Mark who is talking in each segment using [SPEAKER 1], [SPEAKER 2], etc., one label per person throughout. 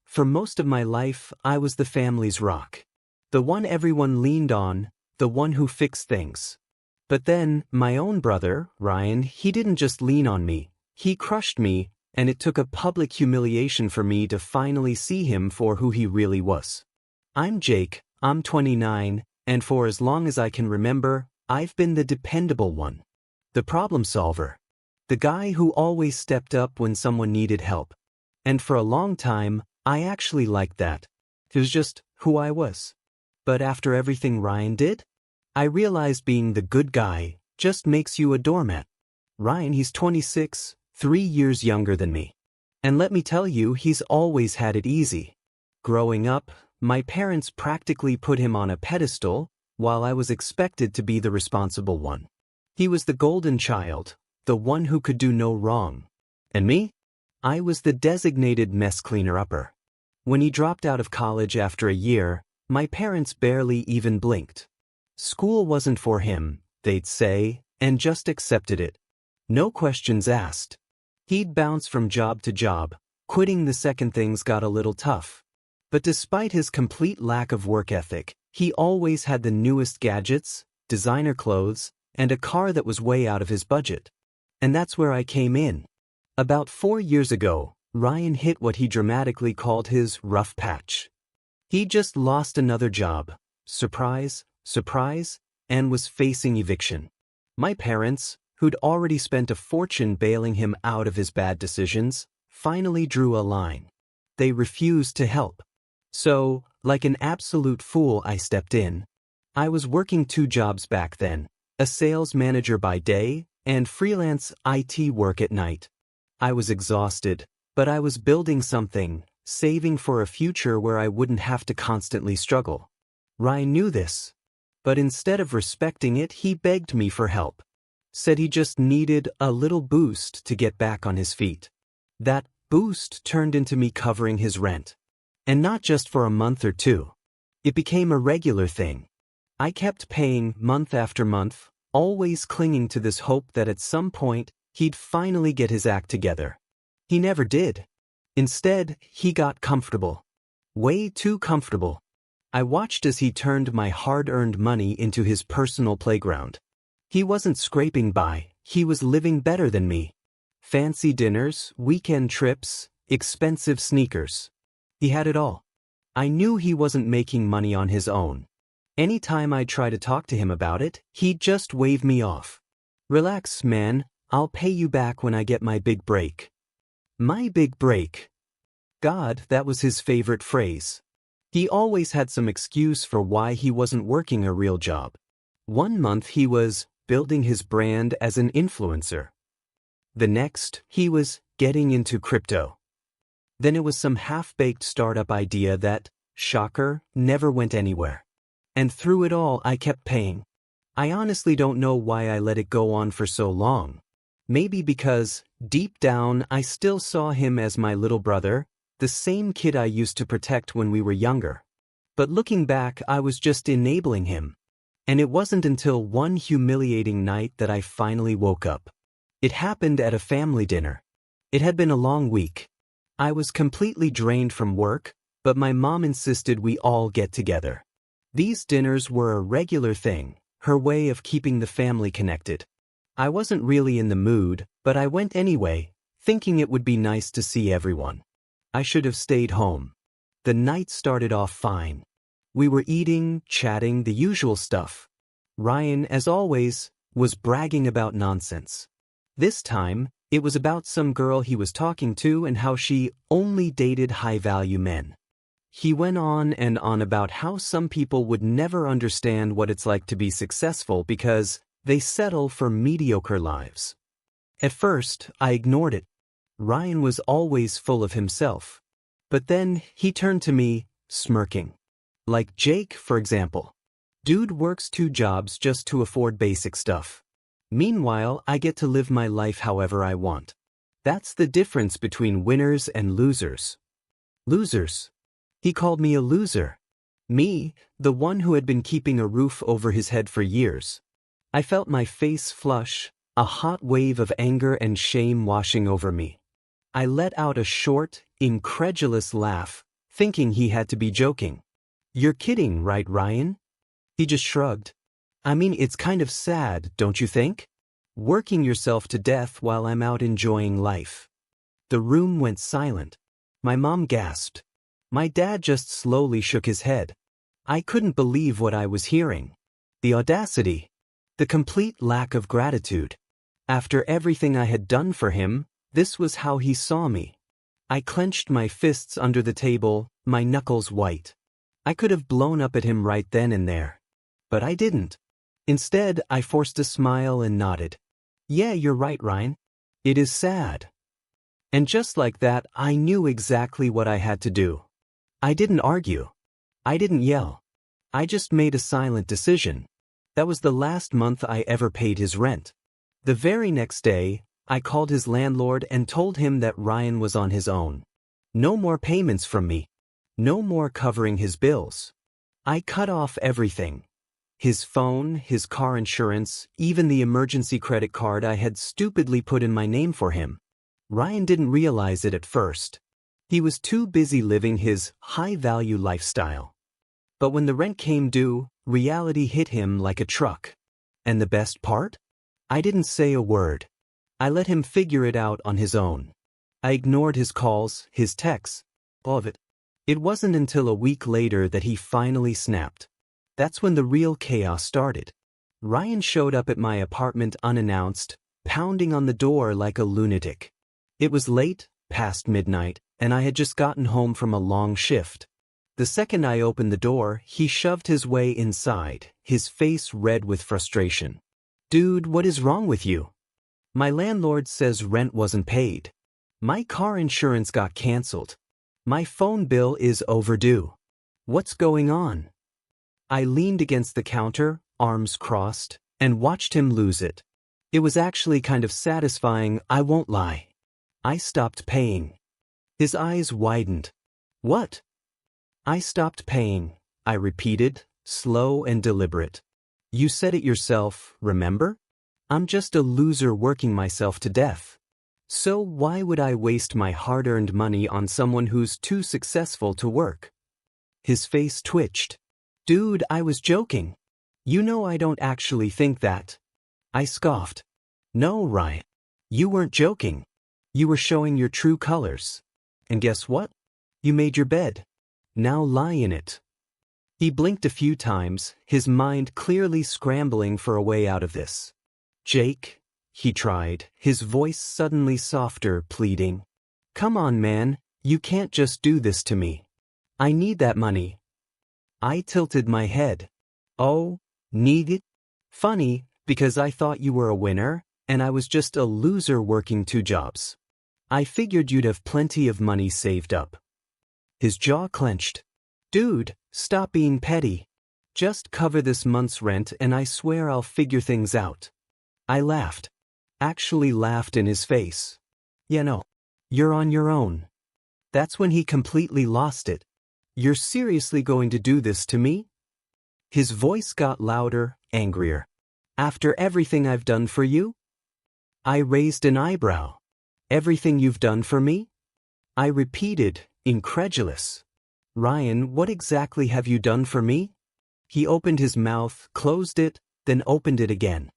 [SPEAKER 1] For most of my life, I was the family's rock. The one everyone leaned on, the one who fixed things. But then, my own brother, Ryan, he didn't just lean on me, he crushed me, and it took a public humiliation for me to finally see him for who he really was. I'm Jake, I'm 29, and for as long as I can remember, I've been the dependable one. The problem solver. The guy who always stepped up when someone needed help. And for a long time, I actually liked that. It was just who I was. But after everything Ryan did, I realized being the good guy just makes you a doormat. Ryan, he's 26, 3 years younger than me. And let me tell you, he's always had it easy. Growing up, my parents practically put him on a pedestal, while I was expected to be the responsible one. He was the golden child, the one who could do no wrong. And me? I was the designated mess cleaner-upper. When he dropped out of college after a year, my parents barely even blinked. School wasn't for him, they'd say, and just accepted it. No questions asked. He'd bounce from job to job, quitting the second things got a little tough. But despite his complete lack of work ethic, he always had the newest gadgets, designer clothes, and a car that was way out of his budget. And that's where I came in. About 4 years ago, Ryan hit what he dramatically called his rough patch. He just lost another job, surprise, surprise, and was facing eviction. My parents, who'd already spent a fortune bailing him out of his bad decisions, finally drew a line. They refused to help. So, like an absolute fool, I stepped in. I was working 2 jobs back then, a sales manager by day and freelance IT work at night. I was exhausted, but I was building something, saving for a future where I wouldn't have to constantly struggle. Ryan knew this, but instead of respecting it, he begged me for help. Said he just needed a little boost to get back on his feet. That boost turned into me covering his rent. And not just for a month or 2. It became a regular thing. I kept paying month after month, always clinging to this hope that at some point, he'd finally get his act together. He never did. Instead, he got comfortable. Way too comfortable. I watched as he turned my hard-earned money into his personal playground. He wasn't scraping by, he was living better than me. Fancy dinners, weekend trips, expensive sneakers. He had it all. I knew he wasn't making money on his own. Anytime I'd try to talk to him about it, he'd just wave me off. Relax, man, I'll pay you back when I get my big break. My big break. God, that was his favorite phrase. He always had some excuse for why he wasn't working a real job. One month he was building his brand as an influencer. The next, he was getting into crypto. Then it was some half-baked startup idea that, shocker, never went anywhere. And through it all, I kept paying. I honestly don't know why I let it go on for so long. Maybe because, deep down, I still saw him as my little brother, the same kid I used to protect when we were younger. But looking back, I was just enabling him. And it wasn't until one humiliating night that I finally woke up. It happened at a family dinner. It had been a long week. I was completely drained from work, but my mom insisted we all get together. These dinners were a regular thing, her way of keeping the family connected. I wasn't really in the mood, but I went anyway, thinking it would be nice to see everyone. I should have stayed home. The night started off fine. We were eating, chatting, the usual stuff. Ryan, as always, was bragging about nonsense. This time, it was about some girl he was talking to and how she only dated high-value men. He went on and on about how some people would never understand what it's like to be successful because they settle for mediocre lives. At first, I ignored it. Ryan was always full of himself. But then he turned to me, smirking. Like Jake, for example. Dude works 2 jobs just to afford basic stuff. Meanwhile, I get to live my life however I want. That's the difference between winners and losers. Losers. He called me a loser. Me, the one who had been keeping a roof over his head for years. I felt my face flush, a hot wave of anger and shame washing over me. I let out a short, incredulous laugh, thinking he had to be joking. "You're kidding, right, Ryan?" He just shrugged. "I mean, it's kind of sad, don't you think? Working yourself to death while I'm out enjoying life." The room went silent. My mom gasped. My dad just slowly shook his head. I couldn't believe what I was hearing. The audacity. The complete lack of gratitude. After everything I had done for him, this was how he saw me. I clenched my fists under the table, my knuckles white. I could have blown up at him right then and there. But I didn't. Instead, I forced a smile and nodded. "Yeah, you're right, Ryan. It is sad." And just like that, I knew exactly what I had to do. I didn't argue. I didn't yell. I just made a silent decision. That was the last month I ever paid his rent. The very next day, I called his landlord and told him that Ryan was on his own. No more payments from me. No more covering his bills. I cut off everything. His phone, his car insurance, even the emergency credit card I had stupidly put in my name for him. Ryan didn't realize it at first. He was too busy living his high-value lifestyle. But when the rent came due, reality hit him like a truck. And the best part? I didn't say a word. I let him figure it out on his own. I ignored his calls, his texts, all of it. It wasn't until a week later that he finally snapped. That's when the real chaos started. Ryan showed up at my apartment unannounced, pounding on the door like a lunatic. It was late, past midnight, and I had just gotten home from a long shift. The second I opened the door, he shoved his way inside, his face red with frustration. "Dude, what is wrong with you? My landlord says rent wasn't paid. My car insurance got canceled. My phone bill is overdue. What's going on?" I leaned against the counter, arms crossed, and watched him lose it. It was actually kind of satisfying, I won't lie. I stopped paying. His eyes widened. "What?" "I stopped paying," I repeated, slow and deliberate. "You said it yourself, remember? I'm just a loser working myself to death. So why would I waste my hard-earned money on someone who's too successful to work?" His face twitched. "Dude, I was joking. You know I don't actually think that." I scoffed. "No, Ryan. You weren't joking. You were showing your true colors. And guess what? You made your bed. Now lie in it." He blinked a few times, his mind clearly scrambling for a way out of this. "Jake," he tried, his voice suddenly softer, pleading. "Come on, man, you can't just do this to me. I need that money." I tilted my head. "Oh, need it? Funny, because I thought you were a winner, and I was just a loser working 2 jobs. I figured you'd have plenty of money saved up." His jaw clenched. "Dude, stop being petty. Just cover this month's rent and I swear I'll figure things out." I laughed. Actually laughed in his face. "Yeah, no. You're on your own." That's when he completely lost it. "You're seriously going to do this to me?" His voice got louder, angrier. "After everything I've done for you?" I raised an eyebrow. "Everything you've done for me?" I repeated, incredulous. "Ryan, what exactly have you done for me?" He opened his mouth, closed it, then opened it again.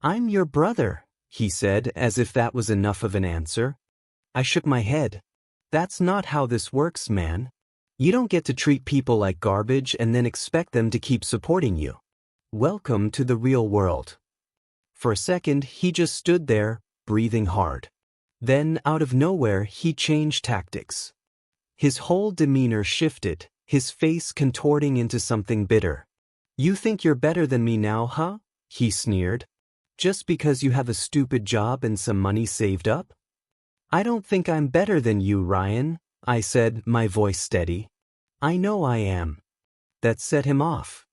[SPEAKER 1] "I'm your brother," he said, as if that was enough of an answer. I shook my head. "That's not how this works, man. You don't get to treat people like garbage and then expect them to keep supporting you. Welcome to the real world." For a second, he just stood there, breathing hard. Then, out of nowhere, he changed tactics. His whole demeanor shifted, his face contorting into something bitter. "You think you're better than me now, huh?" he sneered. "Just because you have a stupid job and some money saved up?" "I don't think I'm better than you, Ryan," I said, my voice steady. "I know I am." That set him off.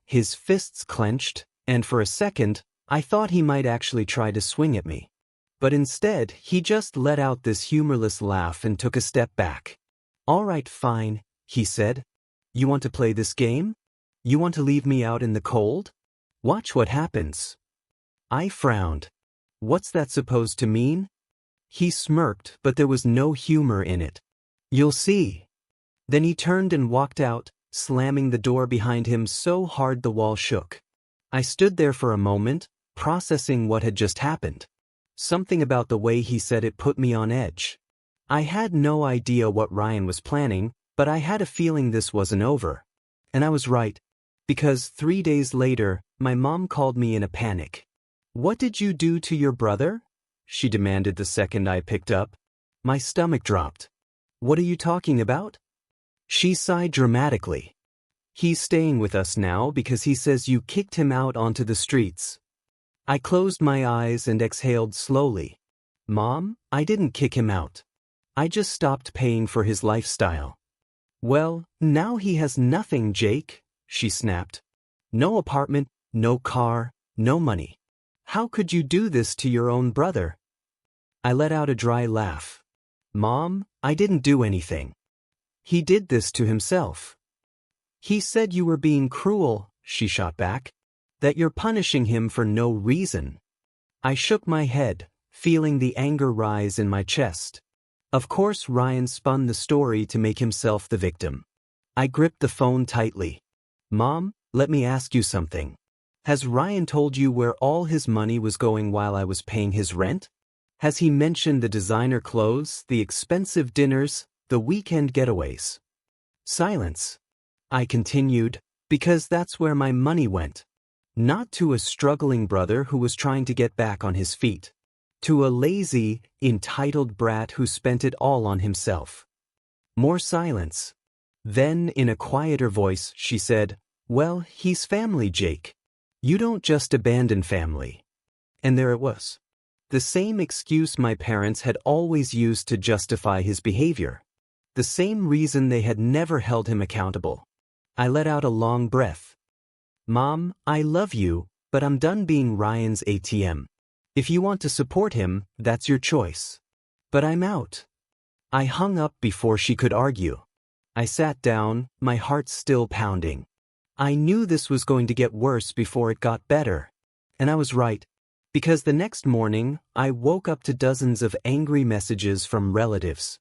[SPEAKER 1] His fists clenched, and for a second, I thought he might actually try to swing at me. But instead, he just let out this humorless laugh and took a step back. "All right, fine," he said. "You want to play this game? You want to leave me out in the cold? Watch what happens." I frowned. "What's that supposed to mean?" He smirked, but there was no humor in it. You'll see. Then he turned and walked out, slamming the door behind him so hard the wall shook. I stood there for a moment, processing what had just happened. Something about the way he said it put me on edge. I had no idea what Ryan was planning, but I had a feeling this wasn't over. And I was right. Because 3 days later, my mom called me in a panic. "What did you do to your brother?" she demanded the second I picked up. My stomach dropped. "What are you talking about?" She sighed dramatically. "He's staying with us now because he says you kicked him out onto the streets." I closed my eyes and exhaled slowly. "Mom, I didn't kick him out. I just stopped paying for his lifestyle." "Well, now he has nothing, Jake," she snapped. "No apartment, no car, no money. How could you do this to your own brother?" I let out a dry laugh. "Mom, I didn't do anything. He did this to himself." "He said you were being cruel," she shot back. "That you're punishing him for no reason." I shook my head, feeling the anger rise in my chest. Of course Ryan spun the story to make himself the victim. I gripped the phone tightly. "Mom, let me ask you something. Has Ryan told you where all his money was going while I was paying his rent? Has he mentioned the designer clothes, the expensive dinners, the weekend getaways?" Silence. I continued, "Because that's where my money went. Not to a struggling brother who was trying to get back on his feet. To a lazy, entitled brat who spent it all on himself." More silence. Then, in a quieter voice, she said, "Well, he's family, Jake. You don't just abandon family." And there it was. The same excuse my parents had always used to justify his behavior. The same reason they had never held him accountable. I let out a long breath. "Mom, I love you, but I'm done being Ryan's ATM. If you want to support him, that's your choice. But I'm out." I hung up before she could argue. I sat down, my heart still pounding. I knew this was going to get worse before it got better. And I was right. Because the next morning, I woke up to dozens of angry messages from relatives.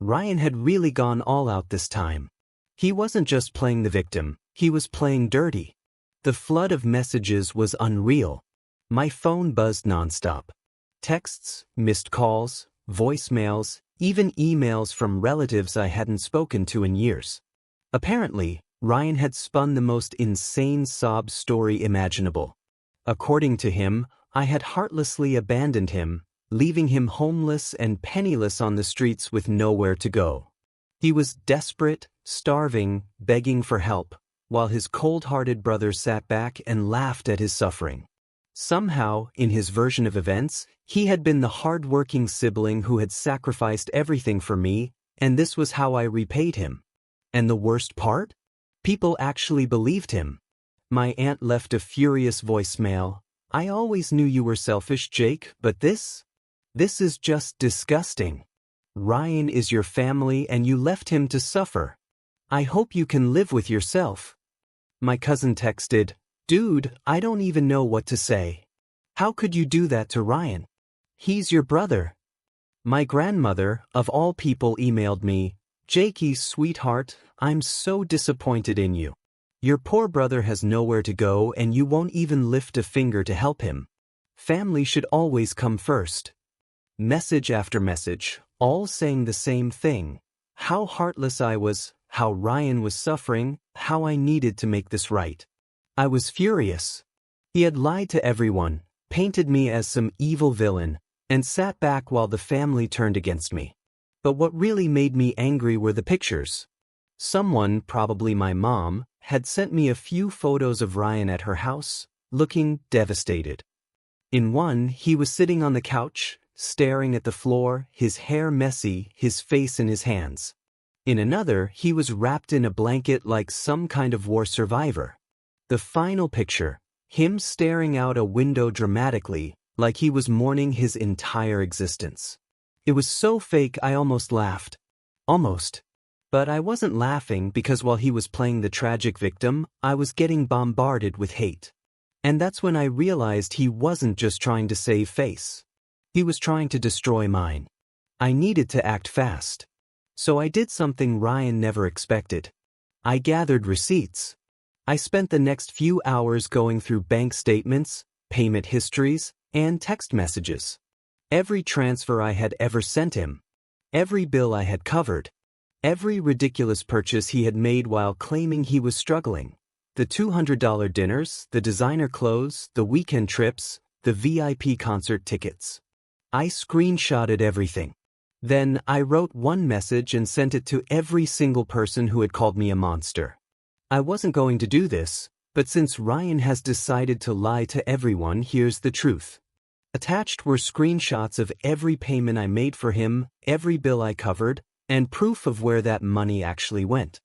[SPEAKER 1] Ryan had really gone all out this time. He wasn't just playing the victim, he was playing dirty. The flood of messages was unreal. My phone buzzed nonstop. Texts, missed calls, voicemails, even emails from relatives I hadn't spoken to in years. Apparently, Ryan had spun the most insane sob story imaginable. According to him, I had heartlessly abandoned him, leaving him homeless and penniless on the streets with nowhere to go. He was desperate, starving, begging for help, while his cold-hearted brother sat back and laughed at his suffering. Somehow, in his version of events, he had been the hard-working sibling who had sacrificed everything for me, and this was how I repaid him. And the worst part? People actually believed him. My aunt left a furious voicemail. "I always knew you were selfish, Jake, but this is just disgusting. Ryan is your family and you left him to suffer. I hope you can live with yourself." My cousin texted, "Dude, I don't even know what to say. How could you do that to Ryan? He's your brother." My grandmother, of all people, emailed me, "Jakey, sweetheart, I'm so disappointed in you. Your poor brother has nowhere to go and you won't even lift a finger to help him. Family should always come first." Message after message, all saying the same thing. How heartless I was, how Ryan was suffering, how I needed to make this right. I was furious. He had lied to everyone, painted me as some evil villain, and sat back while the family turned against me. But what really made me angry were the pictures. Someone, probably my mom, had sent me a few photos of Ryan at her house, looking devastated. In one, he was sitting on the couch, staring at the floor, his hair messy, his face in his hands. In another, he was wrapped in a blanket like some kind of war survivor. The final picture, him staring out a window dramatically, like he was mourning his entire existence. It was so fake I almost laughed. Almost. But I wasn't laughing because while he was playing the tragic victim, I was getting bombarded with hate. And that's when I realized he wasn't just trying to save face. He was trying to destroy mine. I needed to act fast. So I did something Ryan never expected. I gathered receipts. I spent the next few hours going through bank statements, payment histories, and text messages. Every transfer I had ever sent him. Every bill I had covered. Every ridiculous purchase he had made while claiming he was struggling. The $200 dinners, the designer clothes, the weekend trips, the VIP concert tickets. I screenshotted everything. Then I wrote one message and sent it to every single person who had called me a monster. I wasn't going to do this, but since Ryan has decided to lie to everyone, here's the truth. Attached were screenshots of every payment I made for him, every bill I covered, and proof of where that money actually went.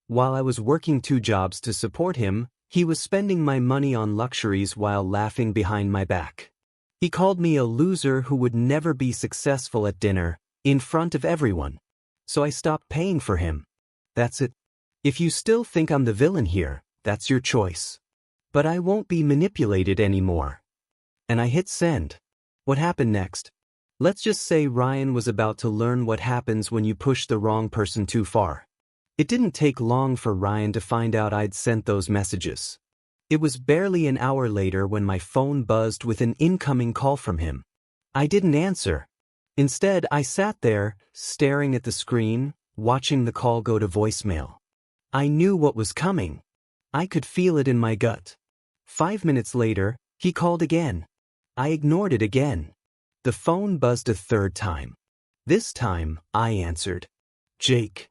[SPEAKER 1] While I was working 2 jobs to support him, he was spending my money on luxuries while laughing behind my back. He called me a loser who would never be successful at dinner, in front of everyone. So I stopped paying for him. That's it. If you still think I'm the villain here, that's your choice. But I won't be manipulated anymore. And I hit send. What happened next? Let's just say Ryan was about to learn what happens when you push the wrong person too far. It didn't take long for Ryan to find out I'd sent those messages. It was barely an hour later when my phone buzzed with an incoming call from him. I didn't answer. Instead, I sat there, staring at the screen, watching the call go to voicemail. I knew what was coming. I could feel it in my gut. 5 minutes later, he called again. I ignored it again. The phone buzzed a 3rd time. This time, I answered. Jake.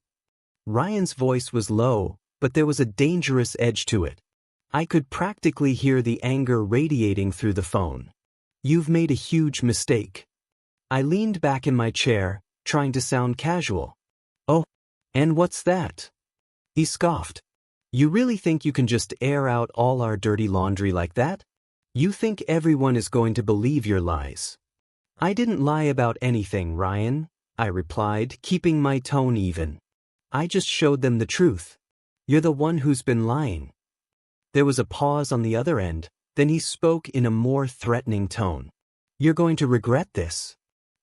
[SPEAKER 1] Ryan's voice was low, but there was a dangerous edge to it. I could practically hear the anger radiating through the phone. You've made a huge mistake. I leaned back in my chair, trying to sound casual. Oh, and what's that? He scoffed. You really think you can just air out all our dirty laundry like that? You think everyone is going to believe your lies? I didn't lie about anything, Ryan, I replied, keeping my tone even. I just showed them the truth. You're the one who's been lying. There was a pause on the other end, then he spoke in a more threatening tone. You're going to regret this.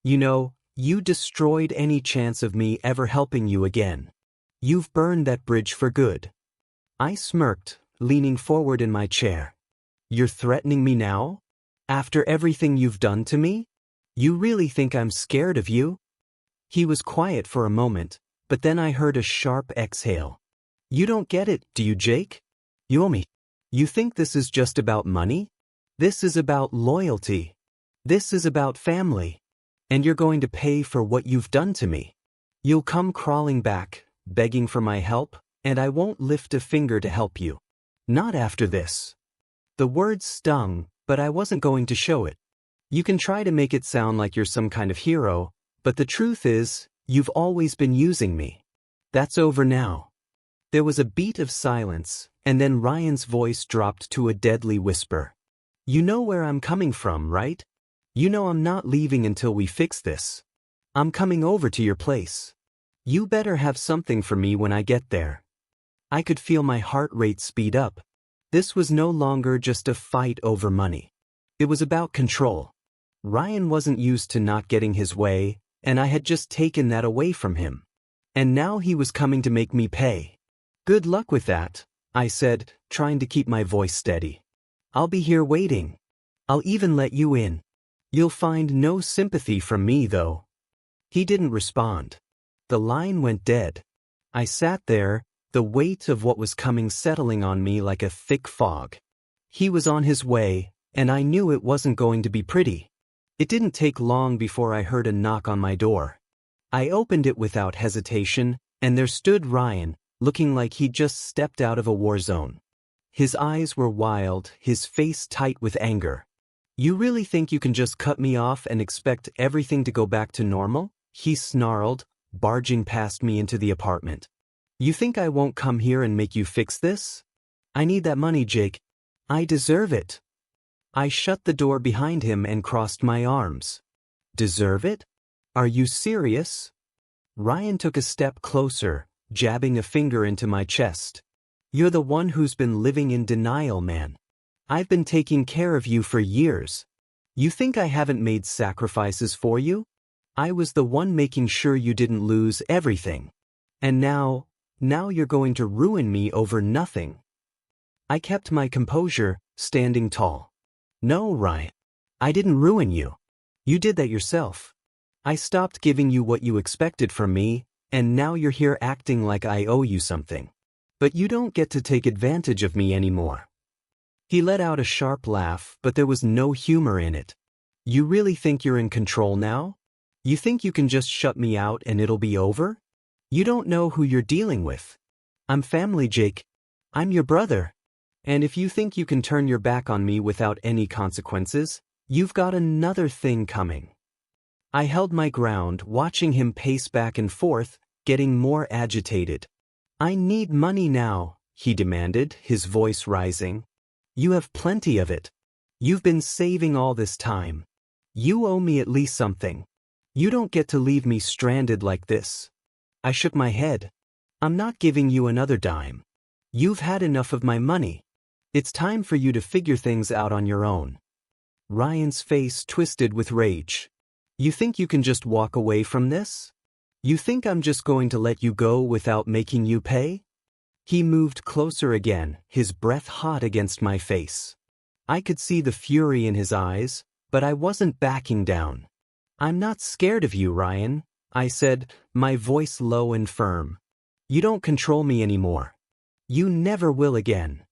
[SPEAKER 1] You know, you destroyed any chance of me ever helping you again. You've burned that bridge for good. I smirked, leaning forward in my chair. You're threatening me now? After everything you've done to me? You really think I'm scared of you? He was quiet for a moment, but then I heard a sharp exhale. You don't get it, do you, Jake? You owe me. You think this is just about money? This is about loyalty. This is about family. And you're going to pay for what you've done to me. You'll come crawling back, begging for my help, and I won't lift a finger to help you. Not after this. The words stung, but I wasn't going to show it. You can try to make it sound like you're some kind of hero, but the truth is, you've always been using me. That's over now. There was a beat of silence, and then Ryan's voice dropped to a deadly whisper. You know where I'm coming from, right? You know I'm not leaving until we fix this. I'm coming over to your place. You better have something for me when I get there. I could feel my heart rate speed up. This was no longer just a fight over money. It was about control. Ryan wasn't used to not getting his way, and I had just taken that away from him. And now he was coming to make me pay. Good luck with that, I said, trying to keep my voice steady. I'll be here waiting. I'll even let you in. You'll find no sympathy from me, though. He didn't respond. The line went dead. I sat there, the weight of what was coming settling on me like a thick fog. He was on his way, and I knew it wasn't going to be pretty. It didn't take long before I heard a knock on my door. I opened it without hesitation, and there stood Ryan, looking like he'd just stepped out of a war zone. His eyes were wild, his face tight with anger. You really think you can just cut me off and expect everything to go back to normal? He snarled, barging past me into the apartment. You think I won't come here and make you fix this? I need that money, Jake. I deserve it. I shut the door behind him and crossed my arms. Deserve it? Are you serious? Ryan took a step closer, jabbing a finger into my chest. You're the one who's been living in denial, man. I've been taking care of you for years. You think I haven't made sacrifices for you? I was the one making sure you didn't lose everything. And now you're going to ruin me over nothing. I kept my composure, standing tall. No, Ryan. I didn't ruin you. You did that yourself. I stopped giving you what you expected from me, and now you're here acting like I owe you something. But you don't get to take advantage of me anymore. He let out a sharp laugh, but there was no humor in it. You really think you're in control now? You think you can just shut me out and it'll be over? You don't know who you're dealing with. I'm family, Jake. I'm your brother. And if you think you can turn your back on me without any consequences, you've got another thing coming. I held my ground, watching him pace back and forth, getting more agitated. I need money now, he demanded, his voice rising. You have plenty of it. You've been saving all this time. You owe me at least something. You don't get to leave me stranded like this. I shook my head. I'm not giving you another dime. You've had enough of my money. It's time for you to figure things out on your own. Ryan's face twisted with rage. You think you can just walk away from this? You think I'm just going to let you go without making you pay? He moved closer again, his breath hot against my face. I could see the fury in his eyes, but I wasn't backing down. I'm not scared of you, Ryan, I said, my voice low and firm. You don't control me anymore. You never will again.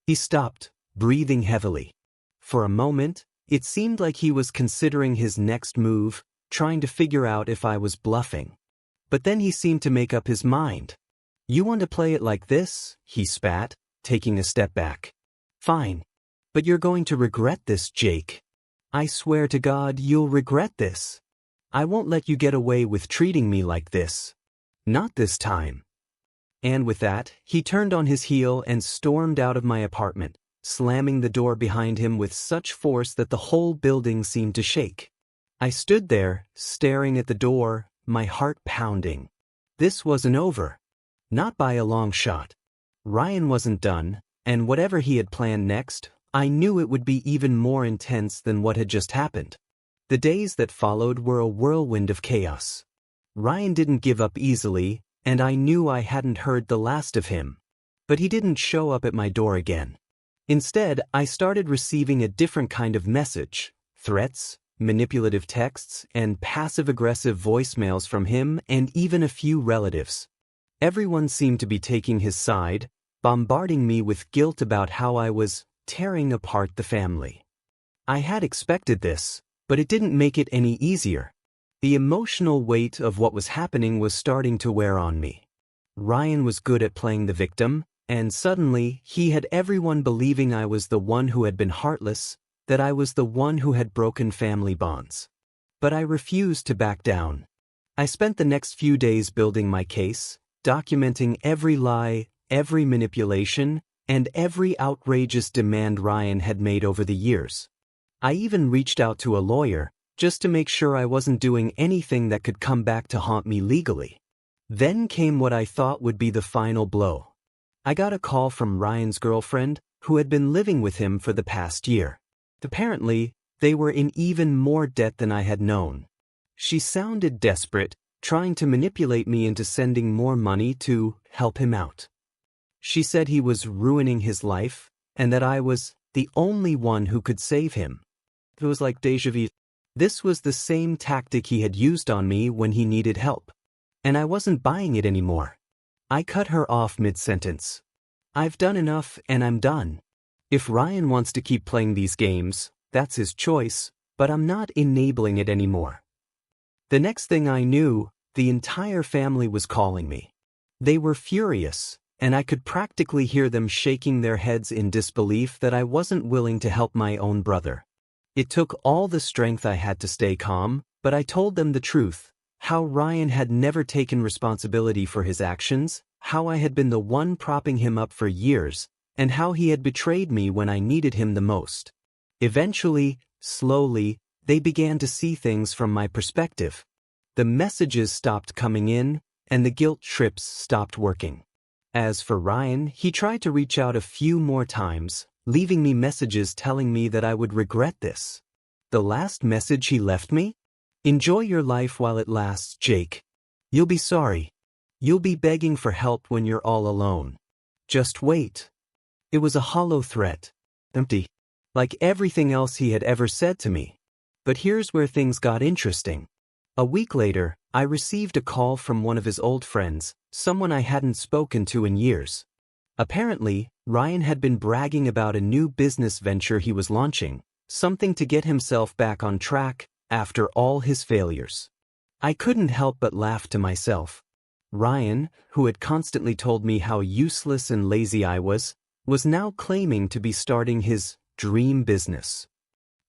[SPEAKER 1] He stopped, breathing heavily. For a moment, it seemed like he was considering his next move, trying to figure out if I was bluffing. But then he seemed to make up his mind. You want to play it like this? He spat, taking a step back. Fine. But you're going to regret this, Jake. I swear to God you'll regret this. I won't let you get away with treating me like this. Not this time. And with that, he turned on his heel and stormed out of my apartment, slamming the door behind him with such force that the whole building seemed to shake. I stood there, staring at the door, my heart pounding. This wasn't over. Not by a long shot. Ryan wasn't done, and whatever he had planned next, I knew it would be even more intense than what had just happened. The days that followed were a whirlwind of chaos. Ryan didn't give up easily, and I knew I hadn't heard the last of him. But he didn't show up at my door again. Instead, I started receiving a different kind of message: threats, manipulative texts, and passive-aggressive voicemails from him and even a few relatives. Everyone seemed to be taking his side, bombarding me with guilt about how I was tearing apart the family. I had expected this, but it didn't make it any easier. The emotional weight of what was happening was starting to wear on me. Ryan was good at playing the victim, and suddenly he had everyone believing I was the one who had been heartless, that I was the one who had broken family bonds. But I refused to back down. I spent the next few days building my case, documenting every lie, every manipulation, and every outrageous demand Ryan had made over the years. I even reached out to a lawyer, just to make sure I wasn't doing anything that could come back to haunt me legally. Then came what I thought would be the final blow. I got a call from Ryan's girlfriend, who had been living with him for the past year. Apparently, they were in even more debt than I had known. She sounded desperate, trying to manipulate me into sending more money to help him out. She said he was ruining his life, and that I was the only one who could save him. It was like déjà vu. This was the same tactic he had used on me when he needed help. And I wasn't buying it anymore. I cut her off mid-sentence. I've done enough and I'm done. If Ryan wants to keep playing these games, that's his choice, but I'm not enabling it anymore. The next thing I knew, the entire family was calling me. They were furious, and I could practically hear them shaking their heads in disbelief that I wasn't willing to help my own brother. It took all the strength I had to stay calm, but I told them the truth, how Ryan had never taken responsibility for his actions, how I had been the one propping him up for years, and how he had betrayed me when I needed him the most. Eventually, slowly, they began to see things from my perspective. The messages stopped coming in, and the guilt trips stopped working. As for Ryan, he tried to reach out a few more times, leaving me messages telling me that I would regret this. The last message he left me? Enjoy your life while it lasts, Jake. You'll be sorry. You'll be begging for help when you're all alone. Just wait. It was a hollow threat. Empty. Like everything else he had ever said to me. But here's where things got interesting. A week later, I received a call from one of his old friends, someone I hadn't spoken to in years. Apparently, Ryan had been bragging about a new business venture he was launching, something to get himself back on track after all his failures. I couldn't help but laugh to myself. Ryan, who had constantly told me how useless and lazy I was now claiming to be starting his dream business.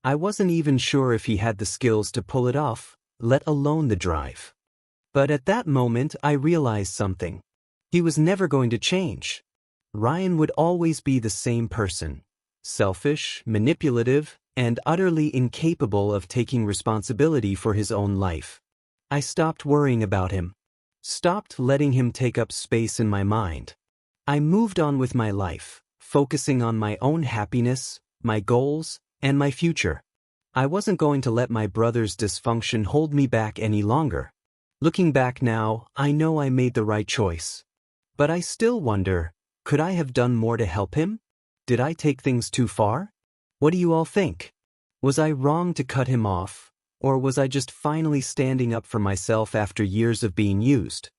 [SPEAKER 1] I wasn't even sure if he had the skills to pull it off, let alone the drive. But at that moment I realized something. He was never going to change. Ryan would always be the same person. Selfish, manipulative, and utterly incapable of taking responsibility for his own life. I stopped worrying about him. Stopped letting him take up space in my mind. I moved on with my life, focusing on my own happiness, my goals, and my future. I wasn't going to let my brother's dysfunction hold me back any longer. Looking back now, I know I made the right choice. But I still wonder, could I have done more to help him? Did I take things too far? What do you all think? Was I wrong to cut him off, or was I just finally standing up for myself after years of being used?